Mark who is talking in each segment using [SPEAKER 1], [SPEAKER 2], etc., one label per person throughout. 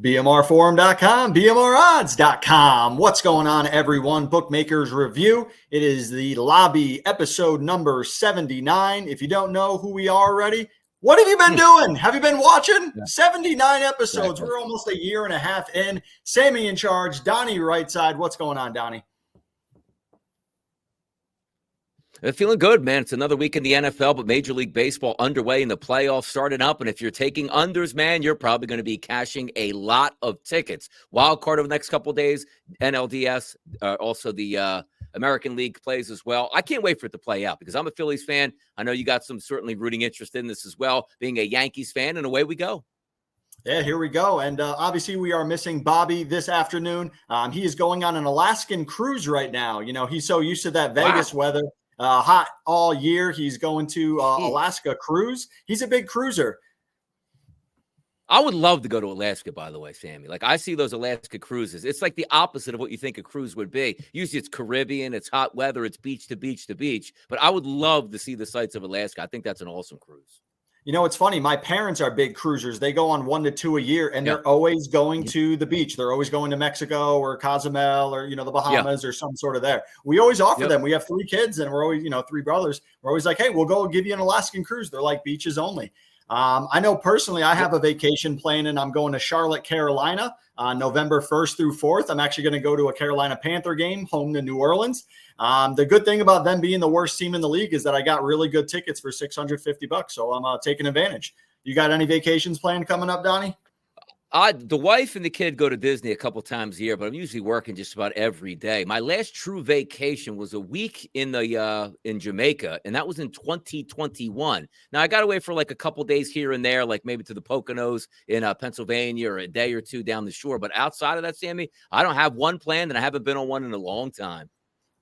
[SPEAKER 1] BMRforum.com, BMRodds.com. What's going on, everyone? Bookmakers Review. It is the lobby episode number 79. If you don't know who we are already, what have you been doing? Have you been watching? 79 episodes.
[SPEAKER 2] Exactly.
[SPEAKER 1] We're almost a year and a half in. Sammy in charge, Donnie right side. What's going on, Donnie?
[SPEAKER 2] Feeling good, man. It's another week in the NFL, but Major League Baseball underway and the playoffs starting up. And if you're taking unders, man, you're probably going to be cashing a lot of tickets. Wild card over the next couple of days, NLDS, also the American League plays as well. I can't wait for it to play out because I'm a Phillies fan. I know you got some certainly rooting interest in this as well, being a Yankees fan, and away we go.
[SPEAKER 1] Yeah, here we go. And obviously we are missing Bobby this afternoon. He is going on an Alaskan cruise right now. You know, he's so used to that Vegas weather. Hot all year. He's going to Alaska cruise. He's a big cruiser.
[SPEAKER 2] I would love to go to Alaska, by the way, Sammy. Like, I see those Alaska cruises. It's like the opposite of what you think a cruise would be. Usually it's Caribbean, it's hot weather, it's beach to beach to beach. But I would love to see the sights of Alaska. I think that's an awesome cruise.
[SPEAKER 1] You know, it's funny. My parents are big cruisers. They go on 1 to 2 a year, and they're always going to the beach. They're always going to Mexico or Cozumel or, the Bahamas or some sort of there. We always offer them. We have 3 kids, and we're always, 3 brothers. We're always like, hey, we'll go give you an Alaskan cruise. They're like beaches only. I know personally I have a vacation plan, and I'm going to Charlotte, Carolina, November 1st through 4th. I'm actually going to go to a Carolina Panther game, home to New Orleans. The good thing about them being the worst team in the league is that I got really good tickets for $650. So I'm taking advantage. You got any vacations planned coming up, Donnie?
[SPEAKER 2] The wife and the kid go to Disney a couple times a year, but I'm usually working just about every day. My last true vacation was a week in Jamaica, and that was in 2021. Now, I got away for like a couple days here and there, like maybe to the Poconos in Pennsylvania or a day or two down the shore. But outside of that, Sammy, I don't have one planned, and I haven't been on one in a long time.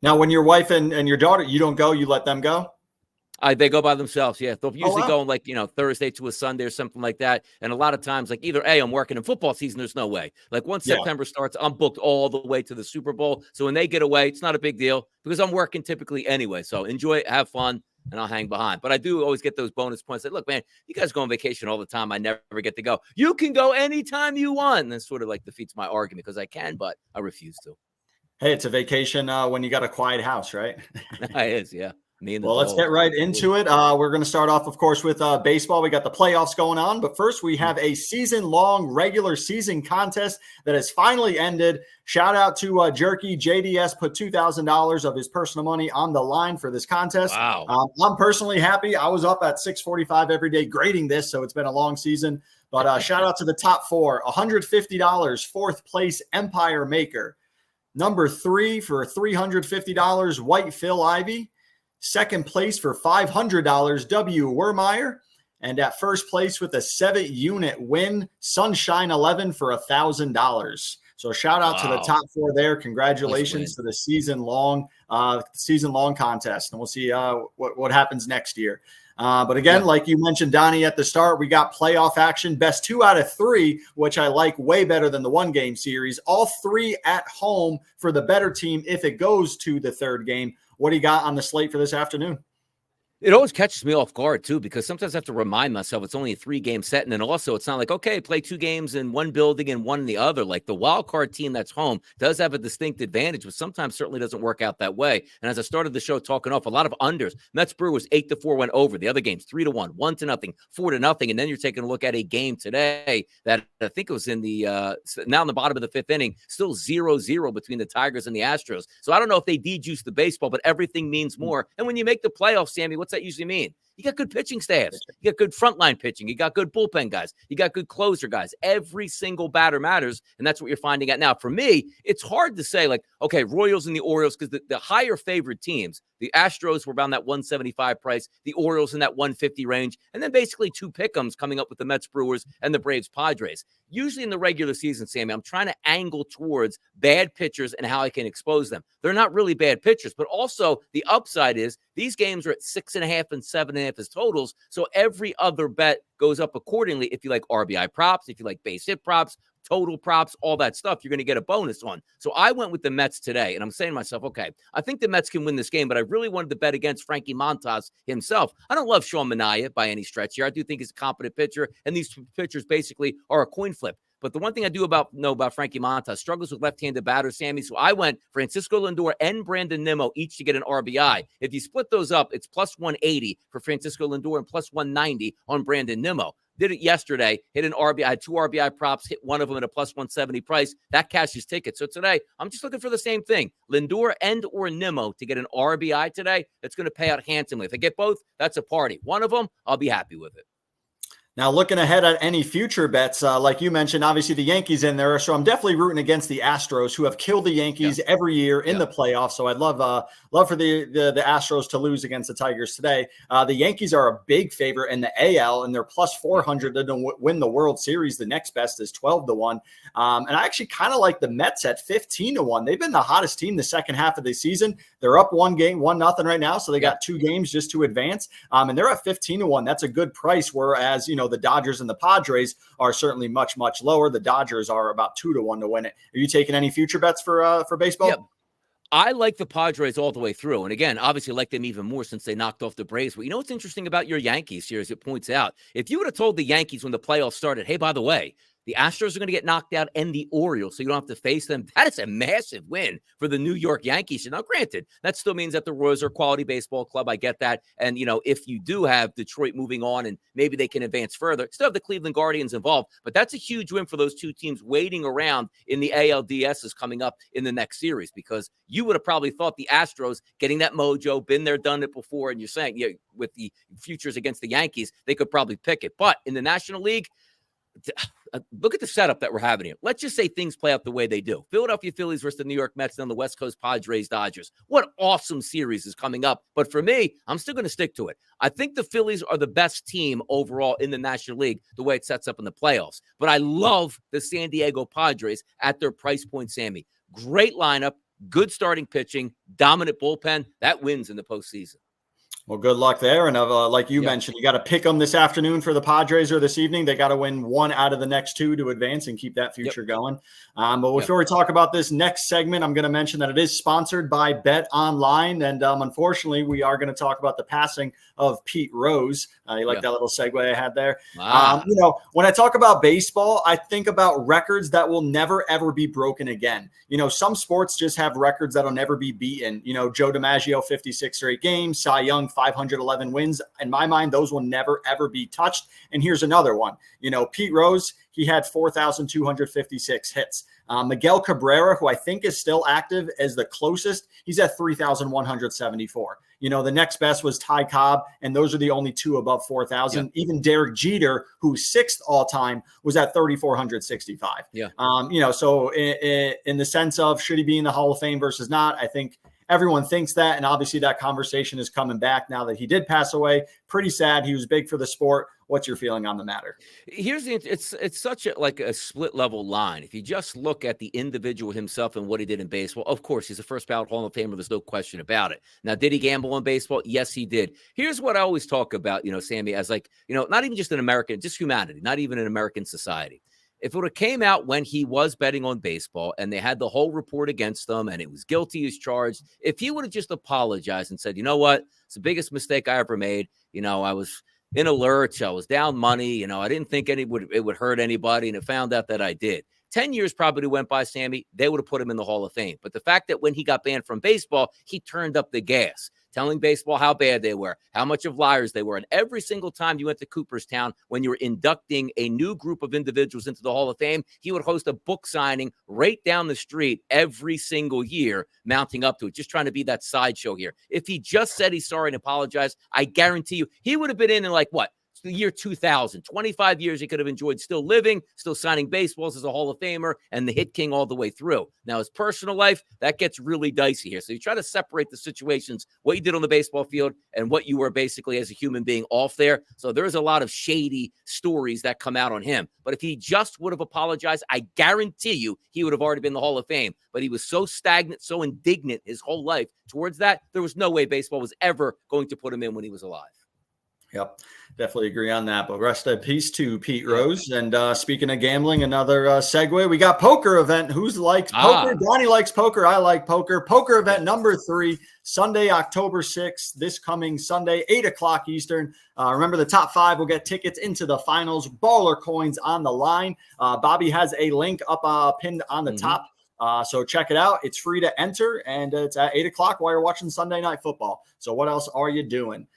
[SPEAKER 1] Now, when your wife and your daughter, you don't go, you let them go?
[SPEAKER 2] They go by themselves. Yeah. They'll usually go on like, Thursday to a Sunday or something like that. And a lot of times, like either I'm working in football season, there's no way. Like once September starts, I'm booked all the way to the Super Bowl. So when they get away, it's not a big deal because I'm working typically anyway. So enjoy it, have fun, and I'll hang behind. But I do always get those bonus points that, look, man, you guys go on vacation all the time. I never get to go. You can go anytime you want. And that sort of like defeats my argument because I can, but I refuse to.
[SPEAKER 1] Hey, it's a vacation when you got a quiet house, right?
[SPEAKER 2] It is, yeah.
[SPEAKER 1] Well, let's get right into it. We're going to start off, of course, with baseball. We got the playoffs going on. But first, we have a season-long regular season contest that has finally ended. Shout out to Jerky. JDS put $2,000 of his personal money on the line for this contest.
[SPEAKER 2] Wow.
[SPEAKER 1] I'm personally happy. I was up at 6:45 every day grading this, so it's been a long season. But shout out to the top 4. $150, fourth place, Empire Maker. Number 3 for $350, White Phil Ivy. Second place for $500, W. Wermeyer. And at first place with a 7-unit win, Sunshine 11 for $1,000. So shout out to the top 4 there. Congratulations to the season-long contest. And we'll see what happens next year. But again, like you mentioned, Donnie, at the start, we got playoff action, best 2 out of 3, which I like way better than the 1-game series. All 3 at home for the better team if it goes to the 3rd game. What do you got on the slate for this afternoon?
[SPEAKER 2] It always catches me off guard, too, because sometimes I have to remind myself it's only a 3-game set. And then also it's not like, okay, play 2 games in one building and one in the other. Like the wild card team that's home does have a distinct advantage, but sometimes certainly doesn't work out that way. And as I started the show talking off, a lot of unders. Mets Brewers 8-4 went over. The other games 3-1, 1-0, 4-0. And then you're taking a look at a game today that I think it was in the now in the bottom of the 5th inning, still 0-0 between the Tigers and the Astros. So I don't know if they de-juice the baseball, but everything means more. And when you make the playoffs, Sammy, what's that usually mean? You got good pitching staffs. You got good frontline pitching. You got good bullpen guys. You got good closer guys. Every single batter matters, and that's what you're finding out now. For me, it's hard to say, like, okay, Royals and the Orioles, because the higher favored teams, the Astros were around that 175 price, the Orioles in that 150 range, and then basically 2 pick'ems coming up with the Mets Brewers and the Braves Padres. Usually in the regular season, Sammy, I'm trying to angle towards bad pitchers and how I can expose them. They're not really bad pitchers, but also the upside is these games are at 6.5 and 7.5 as totals. So every other bet goes up accordingly. If you like RBI props, if you like base hit props, total props, all that stuff, you're going to get a bonus on. So I went with the Mets today, and I'm saying to myself, okay, I think the Mets can win this game, but I really wanted to bet against Frankie Montas himself. I don't love Sean Manaea by any stretch here. I do think he's a competent pitcher, and these pitchers basically are a coin flip. But the one thing I do know about Frankie Montas, struggles with left-handed batters, Sammy. So I went Francisco Lindor and Brandon Nimmo each to get an RBI. If you split those up, it's plus 180 for Francisco Lindor and plus 190 on Brandon Nimmo. Did it yesterday, hit an RBI, had 2 RBI props, hit one of them at a plus 170 price. That cashes tickets. So today, I'm just looking for the same thing. Lindor and or Nimmo to get an RBI today. That's going to pay out handsomely. If I get both, that's a party. One of them, I'll be happy with it.
[SPEAKER 1] Now, looking ahead at any future bets, like you mentioned, obviously the Yankees in there. So I'm definitely rooting against the Astros, who have killed the Yankees every year in the playoffs. So I'd love for the Astros to lose against the Tigers today. The Yankees are a big favorite in the AL, and they're plus 400 to win the World Series. The next best is 12-1. And I actually kind of like the Mets at 15-1. They've been the hottest team the second half of the season. They're up 1-0 right now. So they got 2 games just to advance. And they're at 15-1. That's a good price. Whereas, the Dodgers and the Padres are certainly much, much lower. The Dodgers are about 2-1 to win it. Are you taking any future bets for baseball?
[SPEAKER 2] Yep. I like the Padres all the way through. And again, obviously like them even more since they knocked off the Braves. But you know what's interesting about your Yankees here, as it points out? If you would have told the Yankees when the playoffs started, hey, by the way, the Astros are going to get knocked out and the Orioles, so you don't have to face them. That is a massive win for the New York Yankees. And now, granted, that still means that the Royals are a quality baseball club. I get that. And, if you do have Detroit moving on and maybe they can advance further, still have the Cleveland Guardians involved. But that's a huge win for those two teams waiting around in the ALDS is coming up in the next series, because you would have probably thought the Astros getting that mojo, been there, done it before. And you're saying, with the futures against the Yankees, they could probably pick it. But in the National League, look at the setup that we're having here. Let's just say things play out the way they do. Philadelphia Phillies versus the New York Mets, then the West Coast Padres Dodgers. What awesome series is coming up. But for me, I'm still going to stick to it. I think the Phillies are the best team overall in the National League, the way it sets up in the playoffs. But I love the San Diego Padres at their price point, Sammy. Great lineup, good starting pitching, dominant bullpen. That wins in the postseason.
[SPEAKER 1] Well, good luck there. And like you mentioned, you got to pick them this afternoon for the Padres or this evening. They got to win 1 out of the next 2 to advance and keep that future going. But before we talk about this next segment, I'm going to mention that it is sponsored by Bet Online. And unfortunately, we are going to talk about the passing of Pete Rose. You like that little segue I had there? Wow. When I talk about baseball, I think about records that will never, ever be broken again. Some sports just have records that'll never be beaten. Joe DiMaggio, 56 straight games, Cy Young, 511 wins. In my mind, those will never, ever be touched. And here's another one. Pete Rose, he had 4,256 hits. Miguel Cabrera, who I think is still active as the closest, he's at 3,174. The next best was Ty Cobb, and those are the only 2 above 4,000. Yeah. Even Derek Jeter, who's 6th all time, was at 3,465. Yeah. So in the sense of should he be in the Hall of Fame versus not, I think everyone thinks that, and obviously that conversation is coming back now that he did pass away. Pretty sad. He was big for the sport. What's your feeling on the matter?
[SPEAKER 2] It's such a split level line. If you just look at the individual himself and what he did in baseball, of course, he's a first ballot Hall of Famer. There's no question about it. Now, did he gamble on baseball? Yes, he did. Here's what I always talk about, Sammy, as not even just an American, just humanity, not even an American society. If it would have came out when he was betting on baseball and they had the whole report against him and it was guilty as charged, if he would have just apologized and said, you know what, it's the biggest mistake I ever made. I was in a lurch. I was down money. I didn't think it would hurt anybody. And it found out that I did. 10 years probably went by, Sammy. They would have put him in the Hall of Fame. But the fact that when he got banned from baseball, he turned up the gas, telling baseball how bad they were, how much of liars they were. And every single time you went to Cooperstown, when you were inducting a new group of individuals into the Hall of Fame, he would host a book signing right down the street every single year, mounting up to it, just trying to be that sideshow here. If he just said he's sorry and apologized, I guarantee you he would have been in the year 2000, 25 years he could have enjoyed still living, still signing baseballs as a Hall of Famer and the hit king all the way through. Now, his personal life, that gets really dicey here. So you try to separate the situations, what you did on the baseball field and what you were basically as a human being off there. So there's a lot of shady stories that come out on him. But if he just would have apologized, I guarantee you he would have already been in the Hall of Fame. But he was so stagnant, so indignant his whole life towards that, there was no way baseball was ever going to put him in when he was alive.
[SPEAKER 1] Yep, definitely agree on that. But rest in peace to Pete Rose. And speaking of gambling, another segue. We got poker event. Who's likes poker? Donnie likes poker. I like poker. Poker event number 3, Sunday, October 6th. This coming Sunday, 8:00 Eastern. Remember, the top 5 will get tickets into the finals. Baller coins on the line. Bobby has a link up pinned on the top. So check it out. It's free to enter, and it's at 8:00 while you're watching Sunday Night Football. So what else are you doing?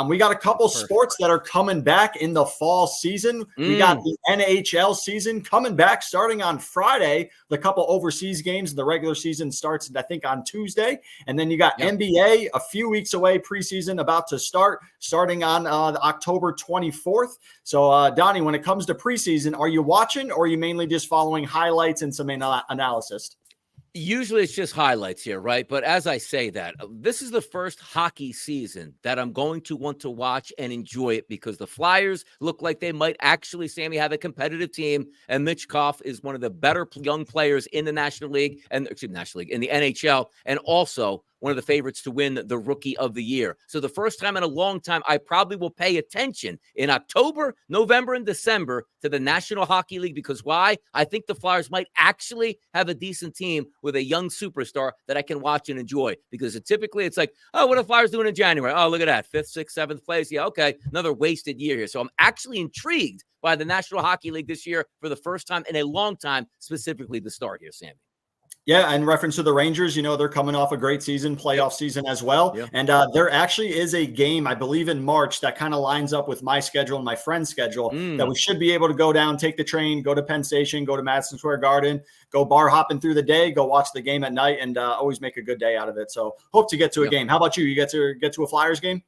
[SPEAKER 1] We got a couple sports that are coming back in the fall season. We got the NHL season coming back starting on Friday. The couple overseas games. The regular season starts, I think, on Tuesday. And then you got NBA a few weeks away, preseason about to start, starting on October 24th. So, Donnie, when it comes to preseason, are you watching or are you mainly just following highlights and some analysis?
[SPEAKER 2] Usually it's just highlights here, right? But as I say that, this is the first hockey season that I'm going to want to watch and enjoy it because the Flyers look like they might actually, Sammy, have a competitive team. And Mitch Koff is one of the better young players in the National League in the NHL, and also one of the favorites to win the Rookie of the Year. So the first time in a long time, I probably will pay attention in October, November, and December to the National Hockey League. Because why? I think the Flyers might actually have a decent team with a young superstar that I can watch and enjoy. Because typically it's like, oh, what are the Flyers doing in January? Oh, look at that. 5th, 6th, 7th place. Yeah, okay. Another wasted year here. So I'm actually intrigued by the National Hockey League this year for the first time in a long time, specifically the start here, Sammy.
[SPEAKER 1] Yeah, in reference to the Rangers, they're coming off a great season, playoff season as well. Yeah. And there actually is a game, I believe, in March that kind of lines up with my schedule and my friend's schedule that we should be able to go down, take the train, go to Penn Station, go to Madison Square Garden, go bar hopping through the day, go watch the game at night, and always make a good day out of it. So hope to get to a game. How about you? You get to a Flyers game?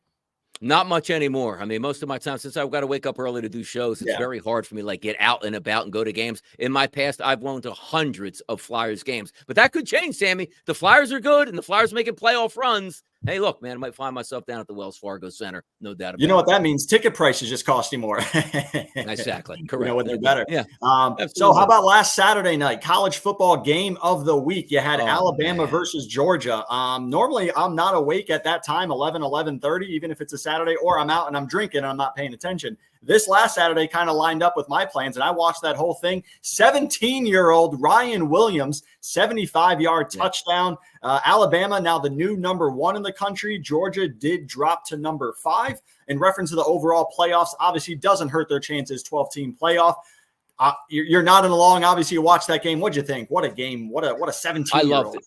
[SPEAKER 2] Not much anymore. I mean, most of my time, since I've got to wake up early to do shows, it's very hard for me to get out and about and go to games. In my past, I've gone to hundreds of Flyers games. But that could change, Sammy. The Flyers are good, and the Flyers making playoff runs. Hey, look, man, I might find myself down at the Wells Fargo Center. No doubt about it.
[SPEAKER 1] You know what that means? Ticket prices just cost you more.
[SPEAKER 2] Exactly. Correct.
[SPEAKER 1] When they're better. Yeah. So how about last Saturday night, college football game of the week? You had Alabama versus Georgia. Normally, I'm not awake at that time, 11:30, even if it's a Saturday, or I'm out and I'm drinking and I'm not paying attention. This last Saturday kind of lined up with my plans, and I watched that whole thing. 17-year-old Ryan Williams, 75-yard touchdown. Alabama, now the new number 1 in the country. Georgia did drop to number 5. In reference to the overall playoffs, obviously doesn't hurt their chances, 12-team playoff. You're nodding along. Obviously, you watched that game. What'd you think? What a game. What a 17-year-old.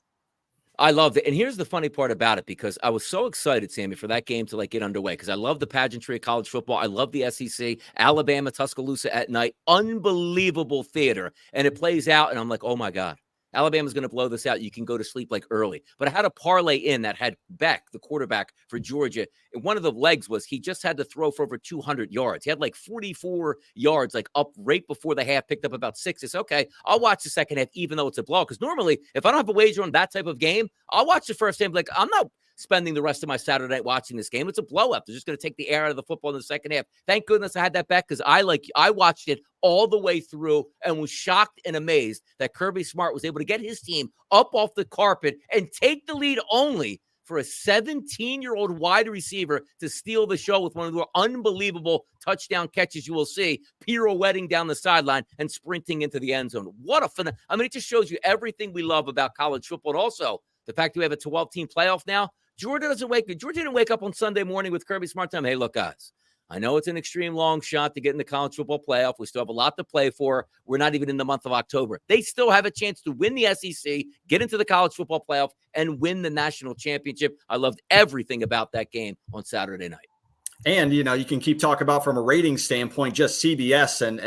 [SPEAKER 2] I loved it. And here's the funny part about it, because I was so excited, Sammy, for that game to get underway, because I love the pageantry of college football. I love the SEC, Alabama, Tuscaloosa at night, unbelievable theater. And it plays out, and I'm like, oh my God, Alabama's going to blow this out. You can go to sleep early. But I had a parlay in that had Beck, the quarterback for Georgia. And one of the legs was he just had to throw for over 200 yards. He had 44 yards up right before the half, picked up about 6. It's okay. I'll watch the second half, even though it's a blowout. Because normally, if I don't have a wager on that type of game, I'll watch the first half. I'm not spending the rest of my Saturday night watching this game. It's a blowout. They're just going to take the air out of the football in the second half. Thank goodness I had that bet, because I watched it all the way through and was shocked and amazed that Kirby Smart was able to get his team up off the carpet and take the lead only for a 17-year-old wide receiver to steal the show with one of the unbelievable touchdown catches you will see, pirouetting down the sideline and sprinting into the end zone. What a fun! I mean, it just shows you everything we love about college football. And also the fact that we have a 12-team playoff now. Georgia didn't wake up on Sunday morning with Kirby Smart time. Hey, look, guys, I know it's an extreme long shot to get in the college football playoff. We still have a lot to play for. We're not even in the month of October. They still have a chance to win the SEC, get into the college football playoff, and win the national championship. I loved everything about that game on Saturday night.
[SPEAKER 1] And, you can keep talking about from a rating standpoint, just CBS and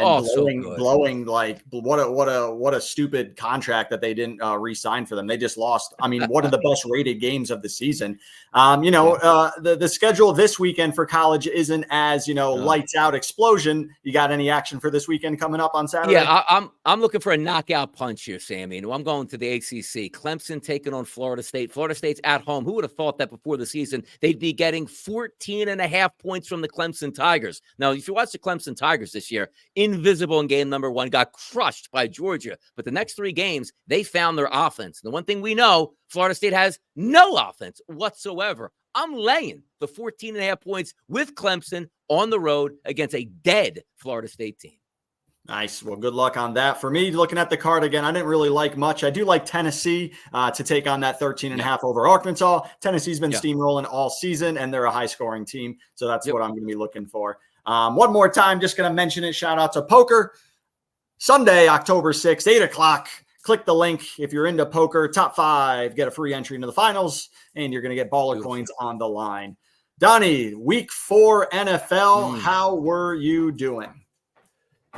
[SPEAKER 1] blowing what a stupid contract that they didn't re-sign for them. They just lost. I mean, one of the best rated games of the season. The schedule this weekend for college isn't as, lights out explosion. You got any action for this weekend coming up on Saturday?
[SPEAKER 2] Yeah, I'm looking for a knockout punch here, Sammy. I'm going to the ACC. Clemson taking on Florida State. Florida State's at home. Who would have thought that before the season they'd be getting 14.5 points from the Clemson Tigers? Now, if you watch the Clemson Tigers this year, invisible in game number 1, got crushed by Georgia. But the next 3 games, they found their offense. The one thing we know, Florida State has no offense whatsoever. I'm laying the 14.5 points with Clemson on the road against a dead Florida State team.
[SPEAKER 1] Nice. Well, good luck on that. For me, looking at the card again, I didn't really like much. I do like Tennessee to take on that 13.5 over Arkansas. Tennessee's been steamrolling all season, and they're a high-scoring team. So that's what I'm going to be looking for. One more time, just going to mention it. Shout out to poker. Sunday, October 6th, 8 o'clock. Click the link if you're into poker. Top 5, get a free entry into the finals, and you're going to get baller coins on the line. Donnie, week 4 NFL, how were you doing?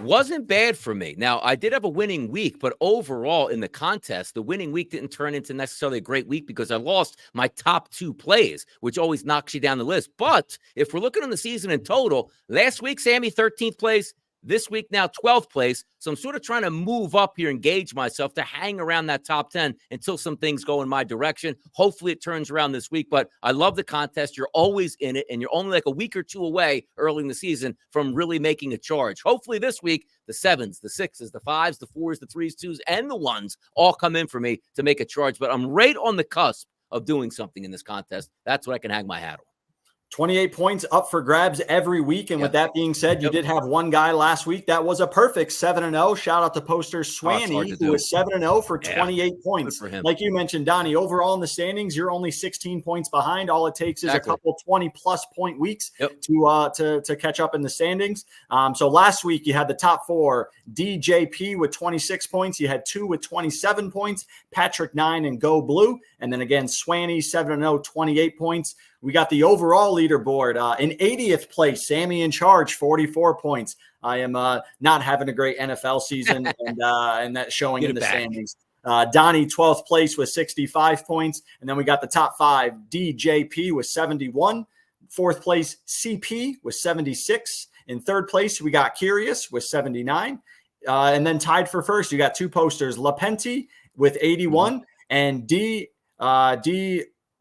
[SPEAKER 2] Wasn't bad for me. Now, I did have a winning week, but overall in the contest, the winning week didn't turn into necessarily a great week because I lost my top 2 plays, which always knocks you down the list. But if we're looking on the season in total, last week, Sammy, 13th place. This week now 12th place. So I'm sort of trying to move up here and gauge myself to hang around that top 10 until some things go in my direction. Hopefully it turns around this week, but I love the contest. You're always in it, and you're only like a week or 2 away early in the season from really making a charge. Hopefully this week, the 7s, the 6s, the 5s, the 4s, the 3s, 2s, and the 1s all come in for me to make a charge. But I'm right on the cusp of doing something in this contest. That's what I can hang my hat on.
[SPEAKER 1] 28 points up for grabs every week. And with that being said, you did have one guy last week that was a perfect 7-0. Shout out to poster Swanee, who was 7-0 for 28 points. Like you mentioned, Donnie, overall in the standings, you're only 16 points behind. All it takes is a couple 20-plus point weeks to catch up in the standings. So last week you had the top 4, DJP with 26 points. You had 2 with 27 points, Patrick 9 and Go Blue. And then again, Swanee 7-0, 28 points. We got the overall leaderboard in 80th place, Sammy in charge, 44 points. I am not having a great NFL season, and that's showing in the standings. Donnie, 12th place with 65 points. And then we got the top 5, DJP with 71. 4th place, CP with 76. In 3rd place, we got Curious with 79. And then tied for first, you got 2 posters, Lapenti with 81 and D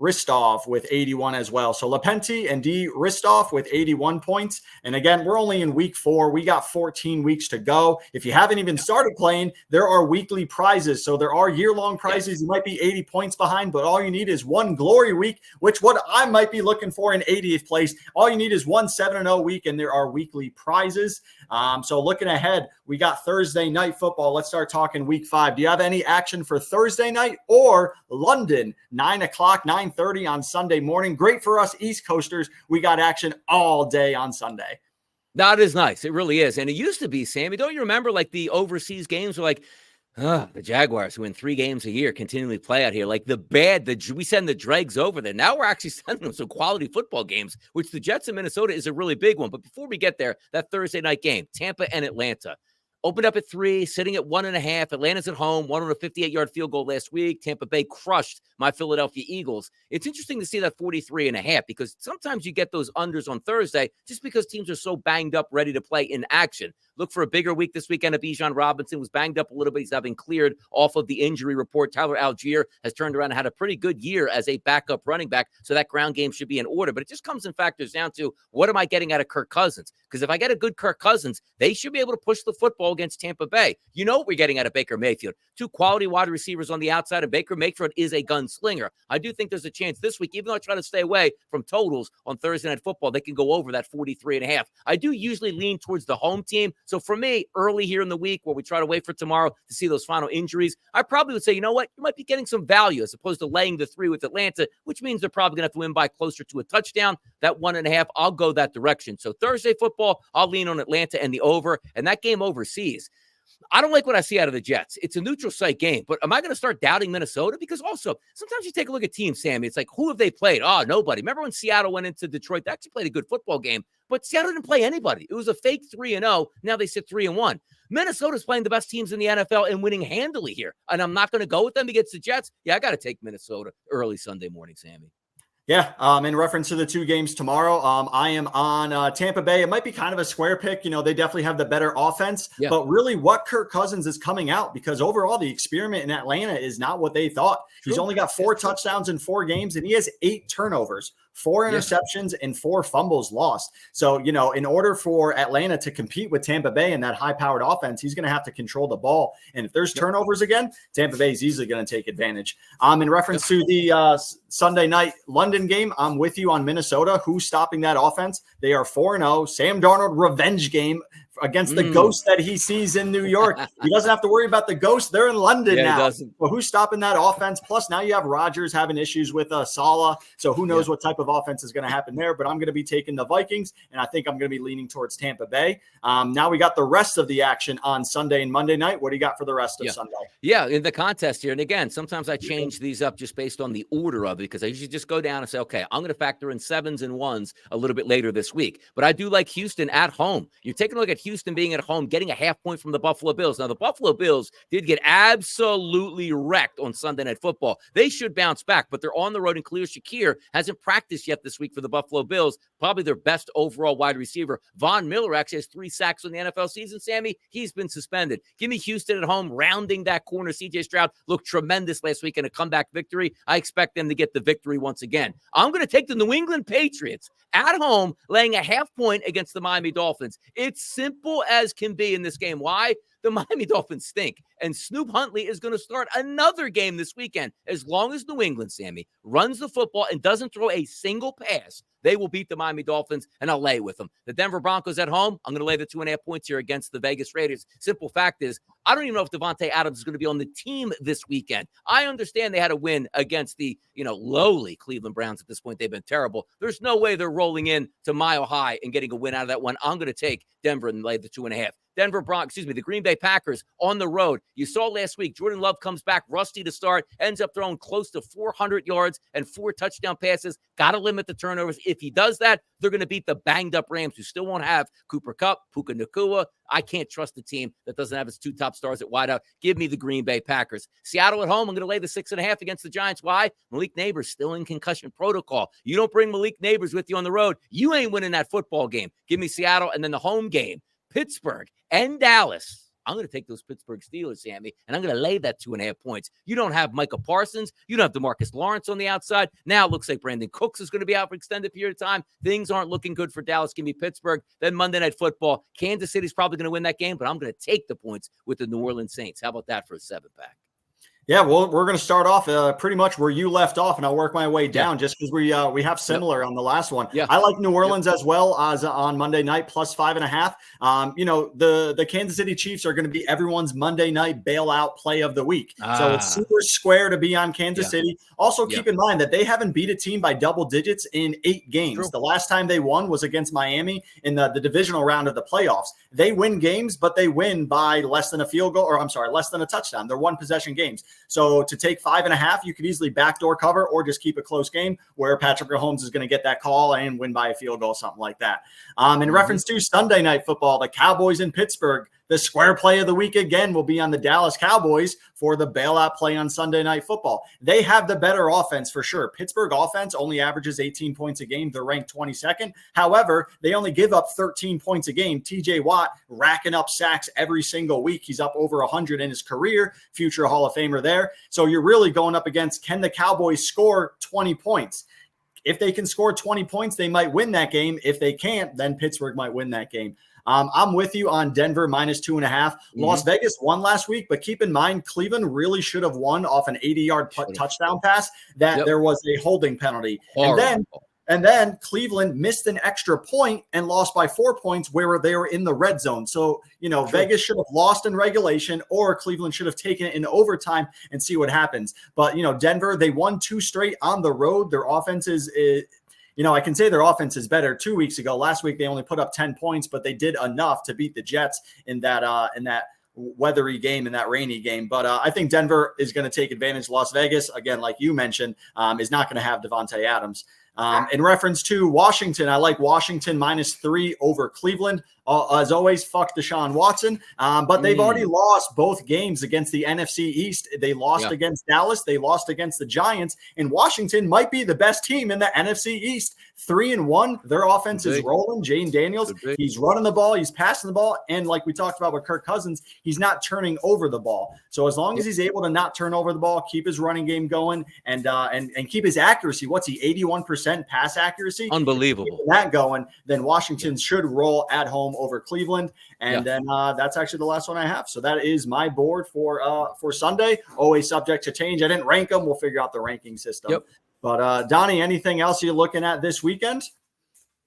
[SPEAKER 1] Ristov with 81 as well. So Lapenti and D Ristov with 81 points. And again, we're only in week 4. We got 14 weeks to go. If you haven't even started playing, there are weekly prizes. So there are year-long prizes. You might be 80 points behind, but all you need is one glory week, which what I might be looking for in 80th place. All you need is one 7-0 week, and there are weekly prizes. So looking ahead, we got Thursday night football. Let's start talking week 5. Do you have any action for Thursday night or London, 9 o'clock, 9:30 on Sunday morning? Great for us East Coasters. We got action all day on Sunday.
[SPEAKER 2] That is nice. It really is. And it used to be, Sammy, don't you remember like the overseas games were like, the Jaguars who win 3 games a year continually play out here. Like we send the dregs over there. Now we're actually sending them some quality football games, which the Jets in Minnesota is a really big one. But before we get there, that Thursday night game, Tampa and Atlanta. Opened up at 3, sitting at 1.5. Atlanta's at home, won on a 58-yard field goal last week. Tampa Bay crushed my Philadelphia Eagles. It's interesting to see that 43.5 because sometimes you get those unders on Thursday just because teams are so banged up, ready to play in action. Look for a bigger week this weekend. Bijan Robinson was banged up a little bit. He's having cleared off of the injury report. Tyler Algier has turned around and had a pretty good year as a backup running back, so that ground game should be in order. But it just comes and factors down to what am I getting out of Kirk Cousins? Because if I get a good Kirk Cousins, they should be able to push the football against Tampa Bay. You know what we're getting out of Baker Mayfield. 2 quality wide receivers on the outside, and Baker Mayfield is a gunslinger. I do think there's a chance this week, even though I try to stay away from totals on Thursday Night Football, they can go over that 43.5. I do usually lean towards the home team. So for me, early here in the week where we try to wait for tomorrow to see those final injuries, I probably would say, you know what? You might be getting some value as opposed to laying the 3 with Atlanta, which means they're probably going to have to win by closer to a touchdown. That 1.5, I'll go that direction. So Thursday football, I'll lean on Atlanta and the over, and that game overseas. I don't like what I see out of the Jets. It's a neutral site game, but am I going to start doubting Minnesota? Because also, sometimes you take a look at teams, Sammy. It's like, who have they played? Oh, nobody. Remember when Seattle went into Detroit? They actually played a good football game, but Seattle didn't play anybody. It was a fake 3-0. Now they sit 3-1. Minnesota's playing the best teams in the NFL and winning handily here, and I'm not going to go with them against the Jets. Yeah, I got to take Minnesota early Sunday morning, Sammy.
[SPEAKER 1] Yeah, in reference to the 2 games tomorrow, I am on Tampa Bay. It might be kind of a square pick. You know, they definitely have the better offense. Yeah. But really what Kirk Cousins is coming out, because overall the experiment in Atlanta is not what they thought. He's only got 4 touchdowns in 4 games, and he has 8 turnovers. 4 interceptions and 4 fumbles lost. So, you know, in order for Atlanta to compete with Tampa Bay in that high-powered offense, he's going to have to control the ball. And if there's turnovers again, Tampa Bay is easily going to take advantage. In reference to the Sunday night London game, I'm with you on Minnesota. Who's stopping that offense? They are 4-0. Sam Darnold revenge game against the ghost that he sees in New York. He doesn't have to worry about the ghost. They're in London now. Well, who's stopping that offense? Plus, now you have Rodgers having issues with Saleh. So who knows what type of offense is going to happen there. But I'm going to be taking the Vikings, and I think I'm going to be leaning towards Tampa Bay. Now we got the rest of the action on Sunday and Monday night. What do you got for the rest of Sunday?
[SPEAKER 2] Yeah, in the contest here. And again, sometimes I change these up just based on the order of it, because I usually just go down and say, okay, I'm going to factor in 7s and 1s a little bit later this week. But I do like Houston at home. You're taking a look at Houston being at home, getting a half point from the Buffalo Bills. Now, the Buffalo Bills did get absolutely wrecked on Sunday Night Football. They should bounce back, but they're on the road, and Khalil Shakir hasn't practiced yet this week for the Buffalo Bills, probably their best overall wide receiver. Von Miller actually has 3 sacks in the NFL season, Sammy. He's been suspended. Give me Houston at home, rounding that corner. C.J. Stroud looked tremendous last week in a comeback victory. I expect them to get the victory once again. I'm going to take the New England Patriots at home, laying a half point against the Miami Dolphins. It's simple as can be in this game. Why? The Miami Dolphins stink, and Snoop Huntley is going to start another game this weekend. As long as New England, Sammy, runs the football and doesn't throw a single pass, they will beat the Miami Dolphins, and I'll lay with them. The Denver Broncos at home, I'm going to lay the 2.5 points here against the Vegas Raiders. Simple fact is, I don't even know if Devontae Adams is going to be on the team this weekend. I understand they had a win against the, lowly Cleveland Browns at this point. They've been terrible. There's no way they're rolling in to Mile High and getting a win out of that one. I'm going to take Denver and lay the 2.5. The Green Bay Packers on the road. You saw last week, Jordan Love comes back rusty to start, ends up throwing close to 400 yards and 4 touchdown passes. Got to limit the turnovers. If he does that, they're going to beat the banged-up Rams, who still won't have Cooper Kupp, Puka Nacua. I can't trust the team that doesn't have its 2 top stars at wideout. Give me the Green Bay Packers. Seattle at home, I'm going to lay the 6.5 against the Giants. Why? Malik Neighbors still in concussion protocol. You don't bring Malik Neighbors with you on the road, you ain't winning that football game. Give me Seattle, and then the home game, Pittsburgh and Dallas. I'm going to take those Pittsburgh Steelers, Sammy, and I'm going to lay that 2.5 points. You don't have Micah Parsons. You don't have DeMarcus Lawrence on the outside. Now it looks like Brandon Cooks is going to be out for an extended period of time. Things aren't looking good for Dallas. Give me Pittsburgh. Then Monday Night Football. Kansas City's probably going to win that game, but I'm going to take the points with the New Orleans Saints. How about that for a 7-pack?
[SPEAKER 1] Yeah, well, we're going to start off pretty much where you left off, and I'll work my way down just because we have similar on the last one. Yeah. I like New Orleans as well as on Monday night, plus 5.5. The Kansas City Chiefs are going to be everyone's Monday night bailout play of the week. So it's super square to be on Kansas City. Also, keep in mind that they haven't beat a team by double digits in 8 games. True. The last time they won was against Miami in the divisional round of the playoffs. They win games, but they win by less than a field goal, less than a touchdown. They're 1-possession games. So to take 5.5, you could easily backdoor cover or just keep a close game where Patrick Mahomes is going to get that call and win by a field goal, something like that. In reference to Sunday Night Football, the Cowboys in Pittsburgh, the square play of the week again will be on the Dallas Cowboys for the bailout play on Sunday Night Football. They have the better offense for sure. Pittsburgh offense only averages 18 points a game. They're ranked 22nd. However, they only give up 13 points a game. TJ Watt racking up sacks every single week. He's up over 100 in his career. Future Hall of Famer there. So you're really going up against, can the Cowboys score 20 points? If they can score 20 points, they might win that game. If they can't, then Pittsburgh might win that game. I'm with you on Denver minus 2.5. Las Vegas won last week, but keep in mind, Cleveland really should have won off an 80-yard touchdown pass that there was a holding penalty. And then Cleveland missed an extra point and lost by 4 points where they were in the red zone. So, Vegas should have lost in regulation, or Cleveland should have taken it in overtime and see what happens. But, Denver, they won 2 straight on the road. Their offense is I can say their offense is better 2 weeks ago. Last week, they only put up 10 points, but they did enough to beat the Jets in that weathery game, in that rainy game. But I think Denver is going to take advantage. Las Vegas, again, like you mentioned, is not going to have Devontae Adams. In reference to Washington, I like Washington minus 3 over Cleveland. As always, fuck Deshaun Watson. But they've already lost both games against the NFC East. They lost against Dallas. They lost against the Giants. And Washington might be the best team in the NFC East. 3-1. Their offense is
[SPEAKER 2] Good.
[SPEAKER 1] rolling. Jane Daniels,
[SPEAKER 2] Good.
[SPEAKER 1] he's running the ball, he's passing the ball, and like we talked about with Kirk Cousins, he's not turning over the ball. So as long as he's able to not turn over the ball, keep his running game going, and keep his accuracy. What's he? 81% pass accuracy.
[SPEAKER 2] Unbelievable.
[SPEAKER 1] That going, then Washington should roll at home over Cleveland, and then that's actually the last one I have. So that is my board for Sunday. Always subject to change. I didn't rank them. We'll figure out the ranking system.
[SPEAKER 2] Yep.
[SPEAKER 1] But Donnie, anything else you're looking at this weekend?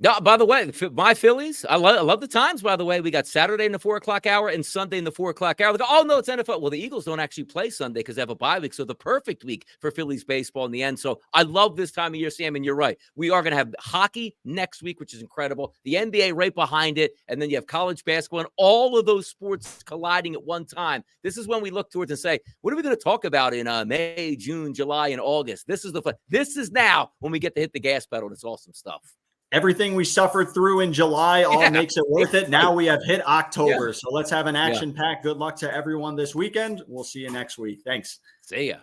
[SPEAKER 2] No, by the way, my Phillies, I love the times, by the way. We got Saturday in the 4 o'clock hour and Sunday in the 4 o'clock hour. They go, oh, no, it's NFL. Well, the Eagles don't actually play Sunday because they have a bye week. So the perfect week for Phillies baseball in the end. So I love this time of year, Sam, and you're right. We are going to have hockey next week, which is incredible. The NBA right behind it. And then you have college basketball and all of those sports colliding at one time. This is when we look towards and say, what are we going to talk about in May, June, July, and August? This is the fun. This is now when we get to hit the gas pedal. It's awesome stuff.
[SPEAKER 1] Everything we suffered through in July all makes it worth it. Now we have hit October. So let's have an action-packed. Good luck to everyone this weekend. We'll see you next week. Thanks.
[SPEAKER 2] See ya.